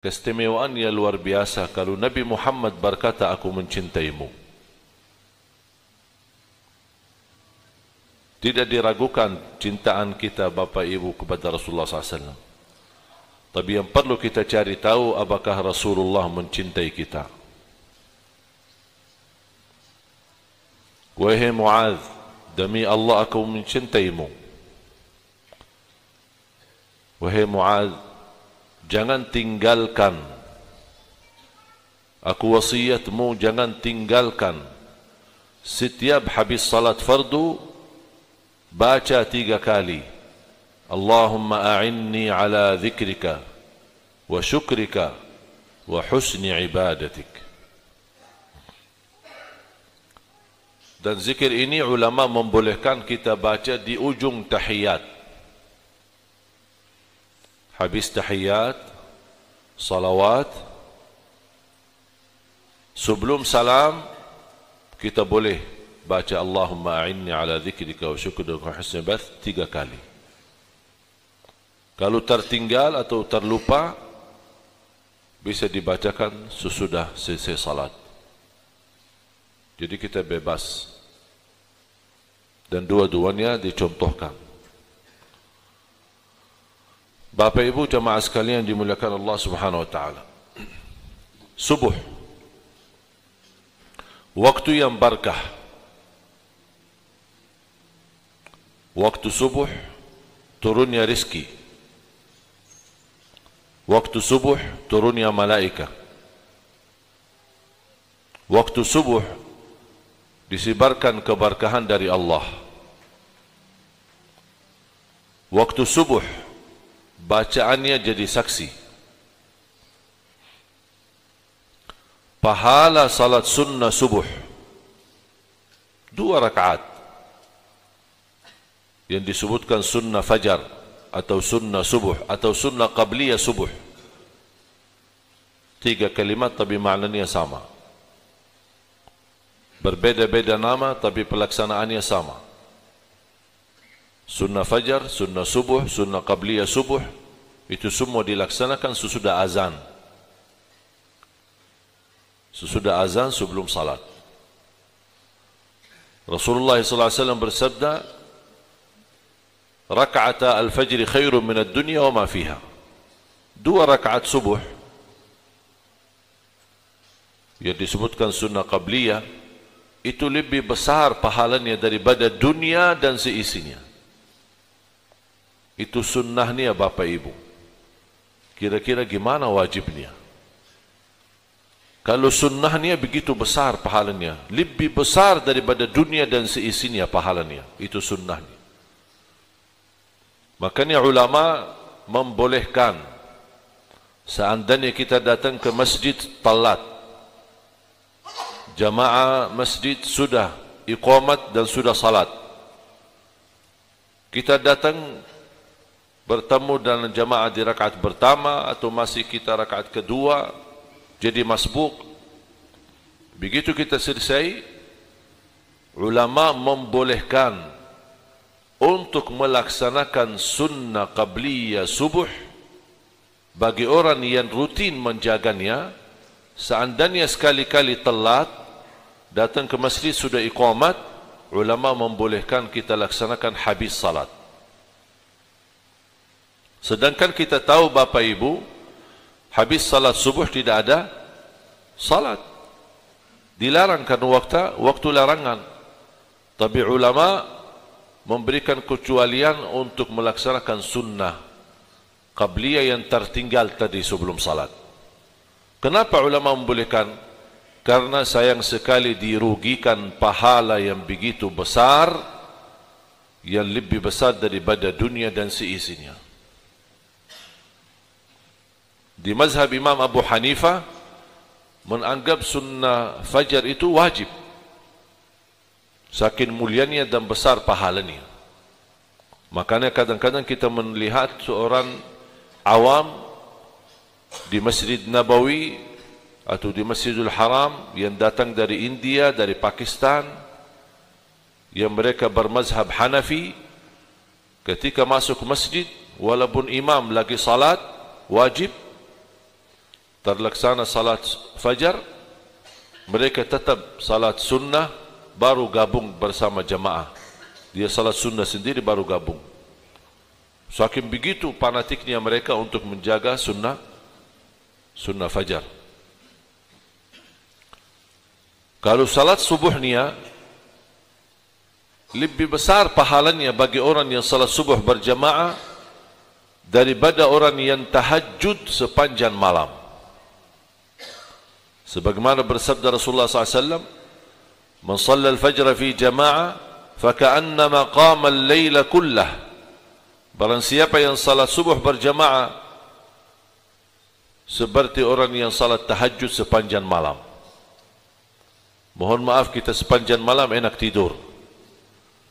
Keistimewaannya luar biasa kalau Nabi Muhammad berkata, aku mencintaimu. Tidak diragukan cintaan kita Bapak Ibu kepada Rasulullah SAW. Tapi yang perlu kita cari tahu, apakah Rasulullah mencintai kita. Wahai Mu'adz, demi Allah aku mencintaimu. Wahai Mu'adz, jangan tinggalkan. Aku wasiatmu, jangan tinggalkan. Setiap habis salat fardu, baca 3 kali. Allahumma a'inni ala dhikrika wa syukrika wa husni ibadatik. Dan zikir ini ulama membolehkan kita baca di ujung tahiyat. Habis tahiyat, salawat, sebelum salam, kita boleh baca Allahumma a'inni ala dhikrika wa syukrika wa husni ibadatik 3 kali. Kalau tertinggal atau terlupa, bisa dibacakan sesudah selesai salat. Jadi kita bebas. Dan dua-duanya dicontohkan. Bapak Ibu jemaah sekalian dimuliakan Allah Subhanahu wa taala. Subuh. Waktu yang barakah. Waktu subuh turunnya rizki. Waktu subuh turunnya malaika. Waktu subuh disebarkan keberkahan dari Allah. Waktu subuh bacaannya jadi saksi. Pahala salat sunnah subuh 2 rakaat yang disebutkan sunnah fajar atau sunnah subuh atau sunnah qabliyah subuh. 3 kalimat tapi maknanya sama. Berbeda-beda nama tapi pelaksanaannya sama. Sunnah fajar, sunnah subuh, sunnah qabliyah subuh, itu semua dilaksanakan sesudah azan. Sesudah azan sebelum salat. Rasulullah SAW bersabda, raka'ata al-fajri khairun min ad-dunya wa ma fiha. 2 rakaat subuh yang disebutkan sunnah qabliyah itu lebih besar pahalanya daripada dunia dan seisinya. Itu sunnahnya Bapak Ibu. Kira-kira gimana wajibnya? Kalau sunnahnya begitu besar pahalanya, lebih besar daripada dunia dan seisinya pahalanya, itu sunnahnya. Makanya ulama membolehkan seandainya kita datang ke masjid talat, jamaah masjid sudah iqamat dan sudah salat, kita datang bertemu dengan jamaah di rakaat pertama atau masih kita rakaat kedua, jadi masbuk. Begitu kita selesai, ulama membolehkan untuk melaksanakan sunnah qabliyah subuh bagi orang yang rutin menjaganya. Seandainya sekali-kali telat datang ke masjid sudah iqamat, ulama membolehkan kita laksanakan habis salat. Sedangkan kita tahu Bapak Ibu, habis salat subuh tidak ada salat. Dilarang karena waktu larangan. Tapi ulama memberikan kecualian untuk melaksanakan sunnah qabliyah yang tertinggal tadi sebelum salat. Kenapa ulama membolehkan? Karena sayang sekali dirugikan pahala yang begitu besar, yang lebih besar daripada dunia dan seisinya. Di mazhab Imam Abu Hanifah menganggap sunnah fajar itu wajib, saking mulianya dan besar pahalanya. Makanya kadang-kadang kita melihat seorang awam di Masjid Nabawi atau di Masjidul Haram yang datang dari India, dari Pakistan, yang mereka bermazhab Hanafi, ketika masuk masjid walaupun imam lagi salat wajib, terlaksana salat fajar, mereka tetap salat sunnah, baru gabung bersama jamaah. Dia salat sunnah sendiri baru gabung. Saking begitu fanatiknya mereka untuk menjaga sunnah fajar. Kalau salat subuhnya lebih besar pahalanya bagi orang yang salat subuh berjamaah daripada orang yang tahajud sepanjang malam. Sebagaimana bersabda Rasulullah SAW, "Man shalla al-fajr fi jama'ah, faka'annama qama al-laila kullah." Barang siapa yang salat subuh berjamaah, seperti orang yang salat tahajud sepanjang malam. Mohon maaf, kita sepanjang malam enak tidur.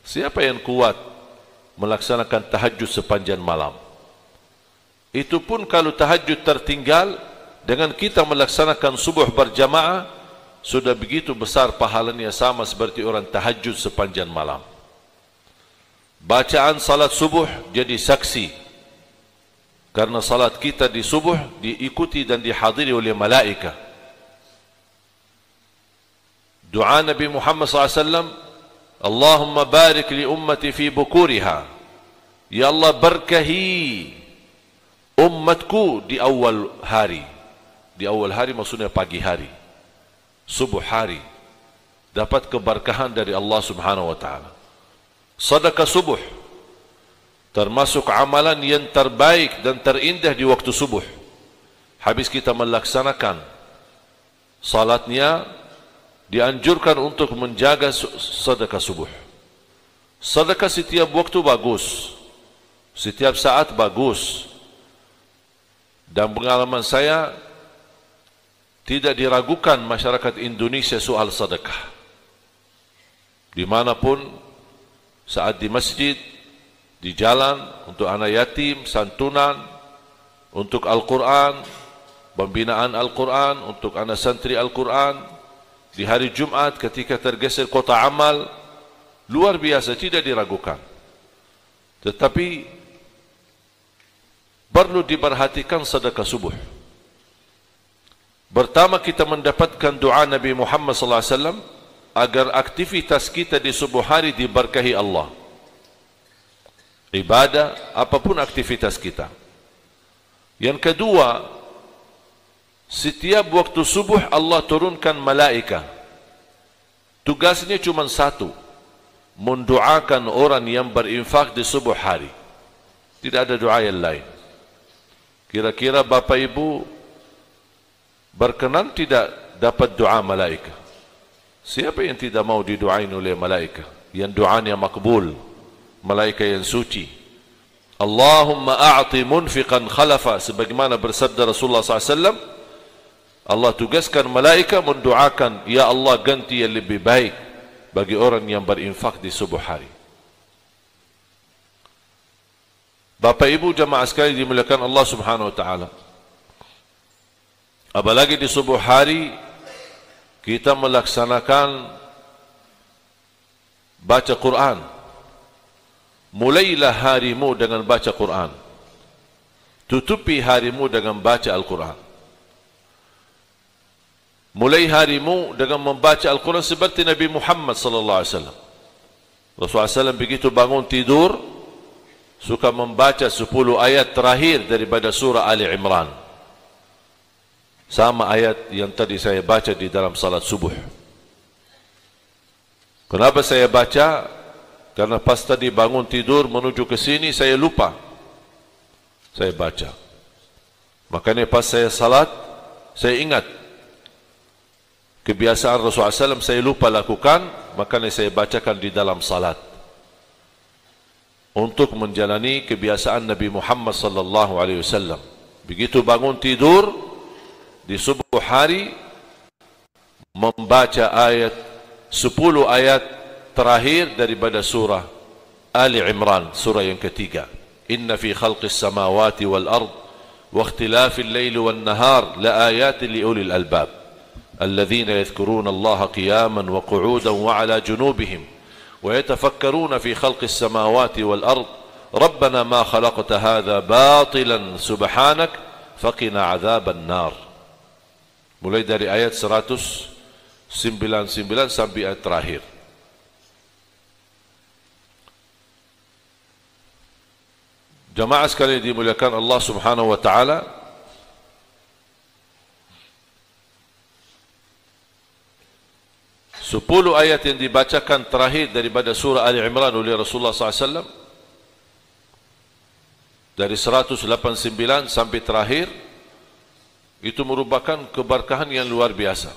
Siapa yang kuat melaksanakan tahajud sepanjang malam? Itu pun kalau tahajud tertinggal, dengan kita melaksanakan subuh berjamaah, sudah begitu besar pahalanya, sama seperti orang tahajud sepanjang malam. Bacaan salat subuh jadi saksi, karena salat kita di subuh diikuti dan dihadiri oleh malaika. Doa Nabi Muhammad SAW, "Allahumma barik li ummati fi bukuriha." Ya Allah, berkahi umatku di awal hari. Di awal hari maksudnya pagi hari, subuh hari, dapat keberkahan dari Allah Subhanahu wa taala. Sedekah subuh termasuk amalan yang terbaik dan terindah di waktu subuh. Habis kita melaksanakan salatnya, dianjurkan untuk menjaga sedekah subuh. Sedekah setiap waktu bagus, setiap saat bagus. Dan pengalaman saya, tidak diragukan masyarakat Indonesia soal sedekah. Dimanapun, saat di masjid, di jalan, untuk anak yatim, santunan, untuk Al-Quran, pembinaan Al-Quran, untuk anak santri Al-Quran, di hari Jumat ketika tergeser kota amal, luar biasa, tidak diragukan. Tetapi perlu diperhatikan sedekah subuh. Pertama, kita mendapatkan doa Nabi Muhammad SAW agar aktivitas kita di subuh hari diberkahi Allah. Ibadah, apapun aktivitas kita. Yang kedua, setiap waktu subuh Allah turunkan malaika. Tugasnya cuma satu, mendoakan orang yang berinfak di subuh hari. Tidak ada doa yang lain. Kira-kira Bapak Ibu berkenan tidak dapat doa malaika? Siapa yang tidak mau didoain oleh malaika? Yang doanya makbul, malaika yang suci. Allahumma a'ti munfiqan khalafa, sebagaimana bersabda Rasulullah SAW, Allah tugaskan malaika mendoakan, ya Allah, ganti yang lebih baik bagi orang yang berinfak di subuh hari. Bapak Ibu jamaah sekalian dimuliakan Allah Subhanahu wa taala, apalagi di subuh hari kita melaksanakan baca Quran. Mulailah harimu dengan baca Quran, tutupi harimu dengan baca Al-Quran. Mulai harimu dengan membaca Al-Quran seperti Nabi Muhammad sallallahu alaihi wasallam. Rasulullah SAW begitu bangun tidur suka membaca 10 ayat terakhir daripada surah Ali Imran, sama ayat yang tadi saya baca di dalam salat subuh. Kenapa saya baca? Karena pas tadi bangun tidur menuju ke sini saya lupa, saya baca. Makanya pas saya salat saya ingat kebiasaan Rasulullah SAW saya lupa lakukan, makanya saya bacakan di dalam salat untuk menjalani kebiasaan Nabi Muhammad sallallahu alaihi wasallam. Begitu bangun tidur di subuh hari membaca ayat 10 ayat terakhir daripada surah Ali Imran, surah yang ketiga. Inna fi khalqis samawati wal ard wa ikhtilafil layli wan nahar la ayatin li ulil albab alladhina yadhkuruna Allah qiyaman wa qu'udan wa ala junubihim wa yatafakkaruna fi khalqis samawati wal ard rabbana ma khalaqta hadha batilan subhanak faqina adhaban nar. mulai dari ayat 199 sampai ayat terakhir. Jamaah sekalian dimuliakan Allah Subhanahu wa taala, sepuluh ayat yang dibacakan terakhir daripada surah Ali Imran oleh Rasulullah SAW, dari 189 sampai terakhir, itu merupakan keberkahan yang luar biasa.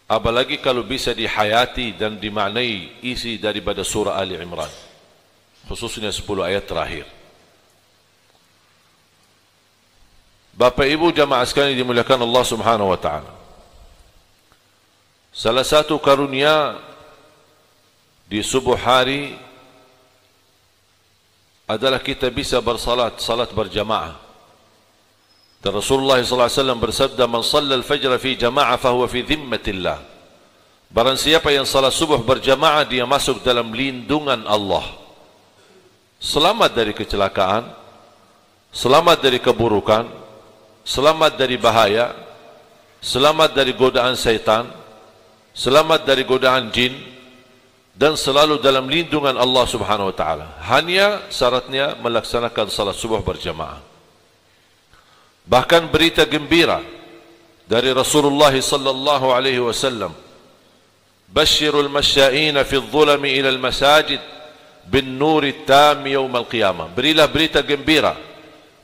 Apalagi kalau bisa dihayati dan dimaknai isi daripada surah Ali Imran, khususnya 10 ayat terakhir. Bapak Ibu jamaah sekalian dimuliakan Allah Subhanahu wa taala, salah satu karunia di subuh hari adalah kita bisa bersalat, salat berjamaah. Dan Rasulullah SAW bersabda, "Man shalla al-fajr fi jama'ah fahuwa fi dhimmatillah." Barang siapa yang salat subuh berjamaah, dia masuk dalam lindungan Allah. Selamat dari kecelakaan, selamat dari keburukan, selamat dari bahaya, selamat dari godaan syaitan, selamat dari godaan jin, dan selalu dalam lindungan Allah Subhanahu wa taala. Hanya syaratnya melaksanakan salat subuh berjamaah. Bahkan berita gembira dari Rasulullah sallallahu alaihi wasallam, "Basyirul masya'ina fi adh-dhulami ila al-masajid bin nuri tam yaum al-qiyamah." Berilah berita gembira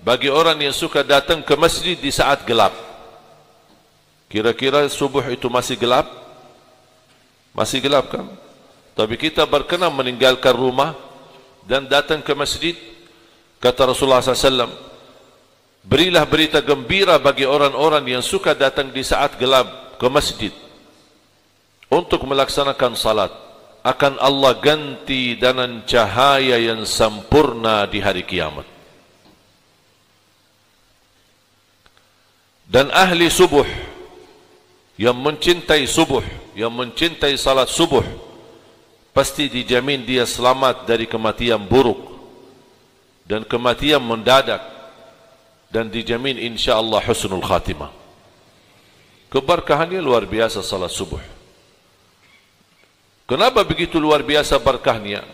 bagi orang yang suka datang ke masjid di saat gelap. Kira-kira subuh itu masih gelap? Masih gelap kan? Tapi kita berkenan meninggalkan rumah dan datang ke masjid. Kata Rasulullah SAW, berilah berita gembira bagi orang-orang yang suka datang di saat gelap ke masjid untuk melaksanakan salat, akan Allah ganti dengan cahaya yang sempurna di hari kiamat. Dan ahli subuh yang mencintai subuh, yang mencintai salat subuh, pasti dijamin dia selamat dari kematian buruk dan kematian mendadak, dan dijamin insyaAllah husnul khatimah. Keberkahannya luar biasa salat subuh. Kenapa begitu luar biasa berkahnya?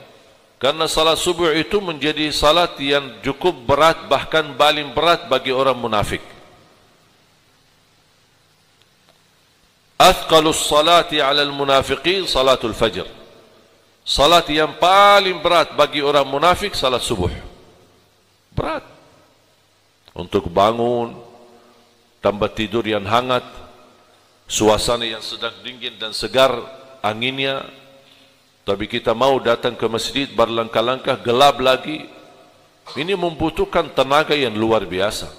Karena salat subuh itu menjadi salat yang cukup berat, bahkan paling berat bagi orang munafik. Athqalus salati 'alal munafiqin salatul fajr. Salat yang paling berat bagi orang munafik salat subuh. Berat. Untuk bangun, tambah tidur yang hangat, suasana yang sedang dingin dan segar anginnya, tapi kita mau datang ke masjid berlangkah-langkah, gelap lagi. Ini membutuhkan tenaga yang luar biasa,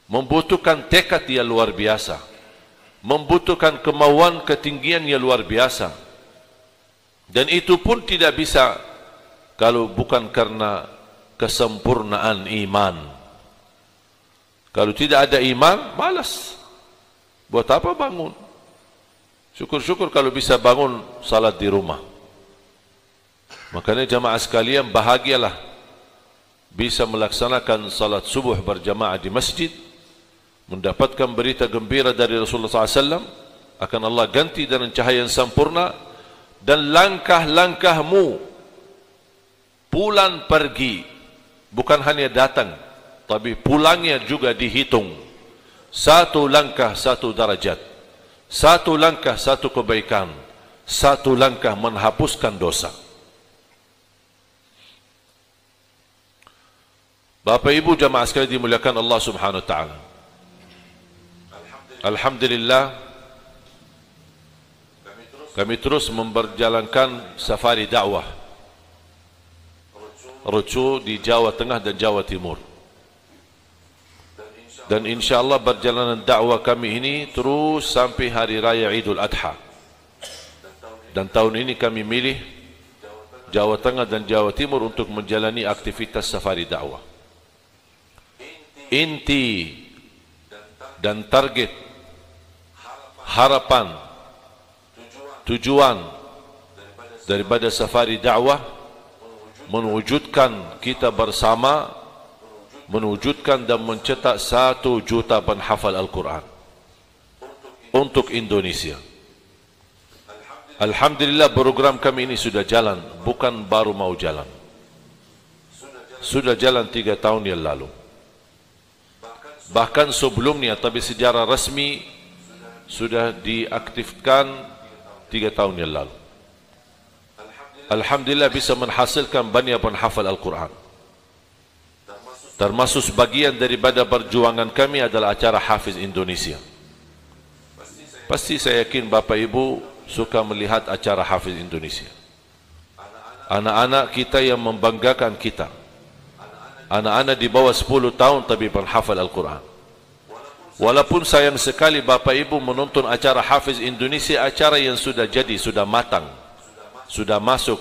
membutuhkan tekad yang luar biasa, membutuhkan kemauan ketinggian yang luar biasa. Dan itu pun tidak bisa kalau bukan karena kesempurnaan iman. Kalau tidak ada iman, malas. Buat apa bangun? Syukur-syukur kalau bisa bangun salat di rumah. Makanya jamaah sekalian, bahagialah bisa melaksanakan salat subuh berjamaah di masjid, mendapatkan berita gembira dari Rasulullah SAW, akan Allah ganti dengan cahaya yang sempurna, dan langkah-langkahmu pulang pergi bukan hanya datang, tapi pulangnya juga dihitung. Satu langkah satu darajat, satu langkah satu kebaikan, satu langkah menghapuskan dosa. Bapak Ibu jamaah sekalian dimuliakan Allah Subhanahu wa taala, alhamdulillah kami terus memperjalankan safari dakwah rucu di Jawa Tengah dan Jawa Timur. Dan insyaAllah perjalanan dakwah kami ini terus sampai hari raya Idul Adha. Dan tahun ini kami milih Jawa Tengah dan Jawa Timur untuk menjalani aktivitas safari dakwah. Inti dan target, harapan, tujuan daripada safari dakwah mewujudkan kita bersama, mewujudkan dan mencetak 1 juta penghafal Al-Quran. untuk Indonesia. Alhamdulillah program kami ini sudah jalan, bukan baru mau jalan. Sudah jalan 3 tahun yang lalu. Bahkan sebelumnya, tapi secara resmi sudah diaktifkan 3 tahun yang lalu. Alhamdulillah bisa menghasilkan banyak penghafal Al-Quran. Termasuk sebagian daripada perjuangan kami adalah acara Hafiz Indonesia. Pasti saya yakin Bapak Ibu suka melihat acara Hafiz Indonesia. Anak-anak kita yang membanggakan kita. Anak-anak di bawah 10 tahun tapi penghafal Al-Quran. Walaupun sayang sekali Bapak Ibu menonton acara Hafiz Indonesia, acara yang sudah jadi, sudah matang, sudah masuk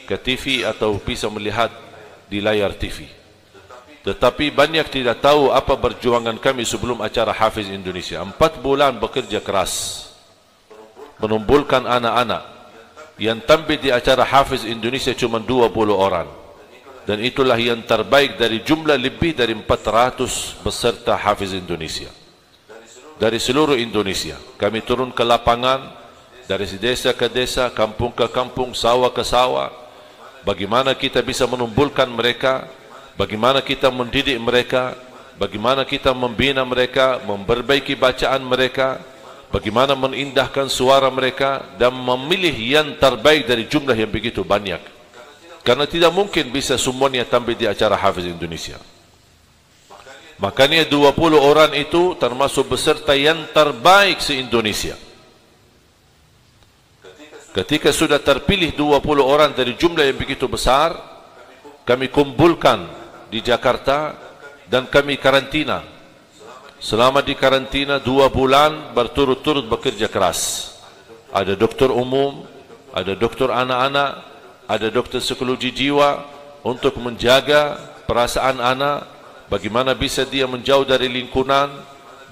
ke TV atau bisa melihat di layar TV. Tetapi banyak tidak tahu apa perjuangan kami sebelum acara Hafiz Indonesia. 4 bulan bekerja keras menumbuhkan anak-anak yang tampil di acara Hafiz Indonesia cuma 20 orang. Dan itulah yang terbaik dari jumlah lebih dari 400 peserta Hafiz Indonesia. Dari seluruh Indonesia. Kami turun ke lapangan, dari desa ke desa, kampung ke kampung, sawah ke sawah. Bagaimana kita bisa menumbuhkan mereka, bagaimana kita mendidik mereka, bagaimana kita membina mereka, memperbaiki bacaan mereka, bagaimana menindahkan suara mereka dan memilih yang terbaik dari jumlah yang begitu banyak. Karena tidak mungkin bisa semuanya tampil di acara Hafiz Indonesia. Makanya 20 orang itu termasuk peserta yang terbaik se-Indonesia. Ketika sudah terpilih 20 orang dari jumlah yang begitu besar, kami kumpulkan di Jakarta dan kami karantina. Selama di karantina 2 bulan berturut-turut bekerja keras. Ada dokter umum, ada dokter anak-anak, ada dokter psikologi jiwa untuk menjaga perasaan anak, bagaimana bisa dia menjauh dari lingkungan,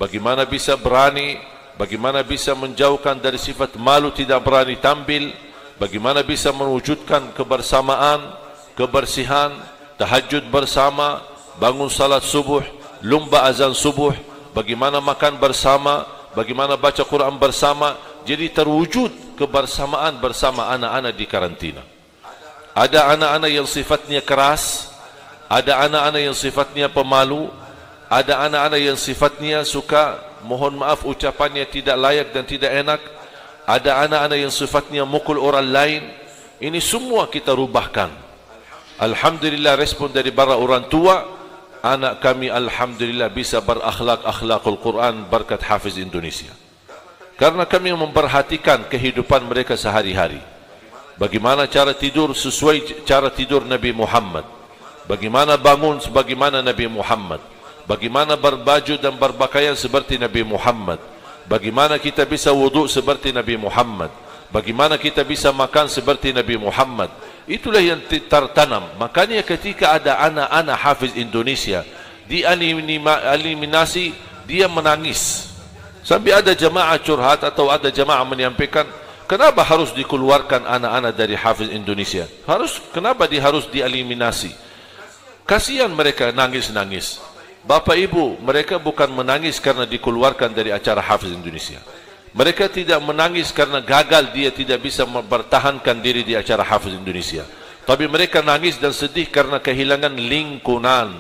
bagaimana bisa berani, bagaimana bisa menjauhkan dari sifat malu tidak berani tampil, bagaimana bisa mewujudkan kebersamaan, kebersihan, tahajud bersama, bangun salat subuh, lumba azan subuh, bagaimana makan bersama, bagaimana baca Quran bersama. Jadi terwujud kebersamaan bersama anak-anak di karantina. Ada anak-anak yang sifatnya keras, ada anak-anak yang sifatnya pemalu, ada anak-anak yang sifatnya suka, mohon maaf ucapannya tidak layak dan tidak enak, ada anak-anak yang sifatnya mukul orang lain. Ini semua kita rubahkan. Alhamdulillah respon dari para orang tua, anak kami alhamdulillah bisa berakhlak-akhlakul Quran berkat Hafiz Indonesia. Karena kami memperhatikan kehidupan mereka sehari-hari. Bagaimana cara tidur sesuai cara tidur Nabi Muhammad, bagaimana bangun sebagaimana Nabi Muhammad, bagaimana berbaju dan berpakaian seperti Nabi Muhammad, bagaimana kita bisa wudhu seperti Nabi Muhammad, bagaimana kita bisa makan seperti Nabi Muhammad. Itulah yang tertanam. Makanya ketika ada anak-anak Hafiz Indonesia dieliminasi, dia menangis. Sampai ada jemaah curhat atau ada jemaah menyampaikan, kenapa harus dikeluarkan anak-anak dari Hafiz Indonesia? Kenapa harus dieliminasi? Kasihan mereka nangis-nangis. Bapak Ibu, mereka bukan menangis karena dikeluarkan dari acara Hafiz Indonesia. Mereka tidak menangis karena gagal dia tidak bisa mempertahankan diri di acara Hafiz Indonesia. Tapi mereka nangis dan sedih karena kehilangan lingkungan,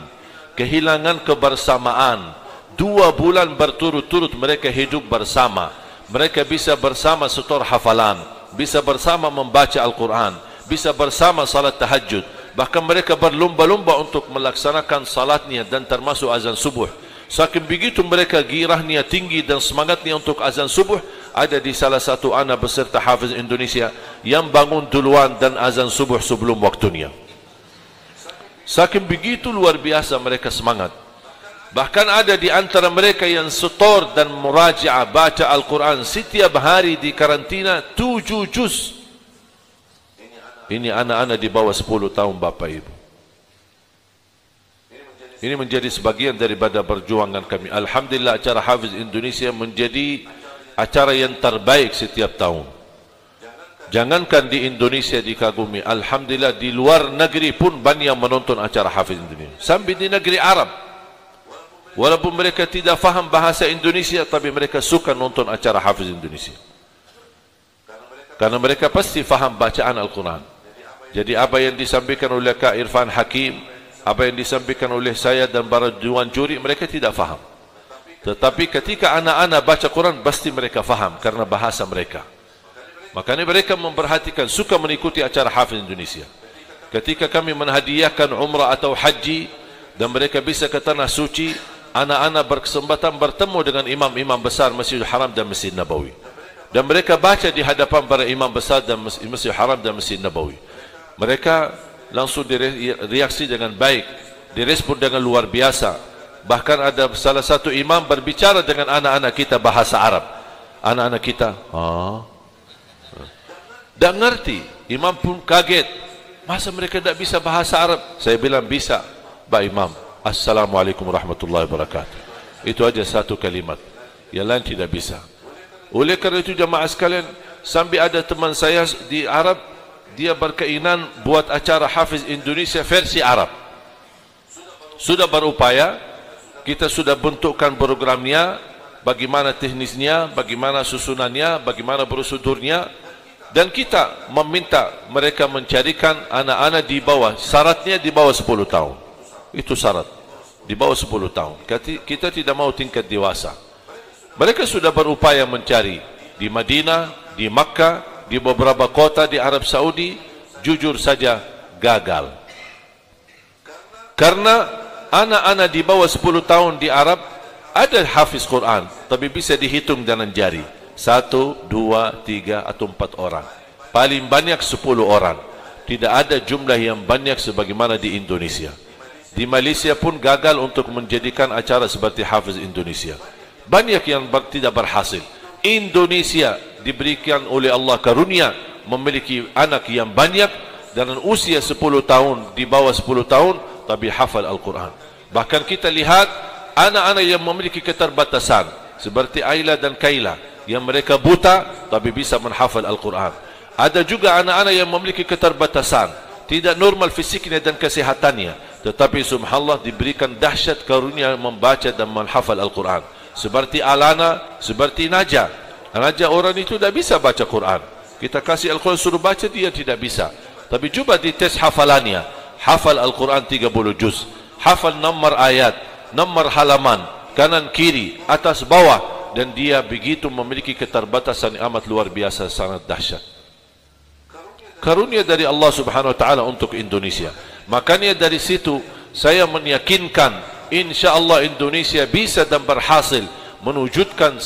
kehilangan kebersamaan. 2 bulan berturut-turut mereka hidup bersama. Mereka bisa bersama setor hafalan, bisa bersama membaca Al-Quran, bisa bersama salat tahajud. Bahkan mereka berlomba-lomba untuk melaksanakan salatnya dan termasuk azan subuh. Saking begitu mereka girahnya tinggi dan semangatnya untuk azan subuh. Ada di salah satu anak beserta Hafiz Indonesia yang bangun duluan dan azan subuh sebelum waktunya. Saking begitu luar biasa mereka semangat. Bahkan ada di antara mereka yang setor dan murajaah baca Al-Quran setiap hari di karantina 7 juz. Ini anak-anak di bawah 10 tahun Bapak Ibu. Ini menjadi sebagian daripada perjuangan kami. Alhamdulillah acara Hafiz Indonesia menjadi acara yang terbaik setiap tahun. Jangankan di Indonesia dikagumi, alhamdulillah di luar negeri pun banyak menonton acara Hafiz Indonesia. Sampai di negeri Arab. Walaupun mereka tidak faham bahasa Indonesia, tapi mereka suka nonton acara Hafiz Indonesia. Karena mereka pasti faham bacaan Al-Quran. Jadi apa yang disampaikan oleh Kak Irfan Hakim, apa yang disampaikan oleh saya dan para dewan juri, mereka tidak faham. Tetapi ketika anak-anak baca Quran, pasti mereka faham karena bahasa mereka. Makanya mereka memperhatikan, suka mengikuti acara Hafiz Indonesia. Ketika kami menhadiahkan umrah atau haji dan mereka bisa ke tanah suci, anak-anak berkesempatan bertemu dengan imam-imam besar Masjidil Haram dan Masjid Nabawi. Dan mereka baca di hadapan para imam besar dan Masjidil Haram dan Masjid Nabawi. Mereka langsung direaksi dengan baik, direspon dengan luar biasa. Bahkan ada salah satu imam berbicara dengan anak-anak kita bahasa Arab. Anak-anak kita, tak ngerti. Imam pun kaget. Masa mereka tak bisa bahasa Arab? Saya bilang bisa. Pak Imam, Assalamualaikum warahmatullahi wabarakatuh. Itu aja satu kalimat. Yang lain tidak bisa. Oleh kerana itu jemaah sekalian, sampai ada teman saya di Arab, dia berkeinginan buat acara Hafiz Indonesia versi Arab. Sudah berupaya, kita sudah bentukkan programnya, bagaimana teknisnya, bagaimana susunannya, bagaimana prosedurnya, dan kita meminta mereka mencarikan anak-anak di bawah, syaratnya di bawah 10 tahun. Itu syarat, di bawah 10 tahun. Kita tidak mau tingkat dewasa. Mereka sudah berupaya mencari di Madinah, di Makkah, di beberapa kota di Arab Saudi, jujur saja gagal. Karena anak-anak di bawah 10 tahun di Arab ada hafiz Quran, tapi bisa dihitung dengan jari. 1, 2, 3 atau 4 orang. Paling banyak 10 orang. Tidak ada jumlah yang banyak sebagaimana di Indonesia. Di Malaysia pun gagal untuk menjadikan acara seperti Hafiz Indonesia. Banyak yang tidak berhasil. Indonesia diberikan oleh Allah karunia memiliki anak yang banyak dengan usia 10 tahun, di bawah 10 tahun, tapi hafal Al-Quran. Bahkan kita lihat anak-anak yang memiliki keterbatasan seperti Ayla dan Kayla, yang mereka buta tapi bisa menghafal Al-Quran. Ada juga anak-anak yang memiliki keterbatasan, tidak normal fisiknya dan kesehatannya, tetapi subhanallah diberikan dahsyat karunia membaca dan menghafal Al-Quran. Seperti Alana, seperti Najah. Najah orang itu tidak bisa baca Quran. Kita kasih Al-Quran suruh baca, dia tidak bisa. Tapi coba dites hafalannya. Hafal Al-Quran 30 juz. Hafal nomor ayat, nomor halaman, kanan kiri, atas bawah. Dan dia begitu memiliki keterbatasan amat luar biasa, sangat dahsyat. Karunia dari Allah Subhanahu Wa Taala untuk Indonesia. Makanya dari situ saya meyakinkan, insya Allah Indonesia bisa dan berhasil menwujudkan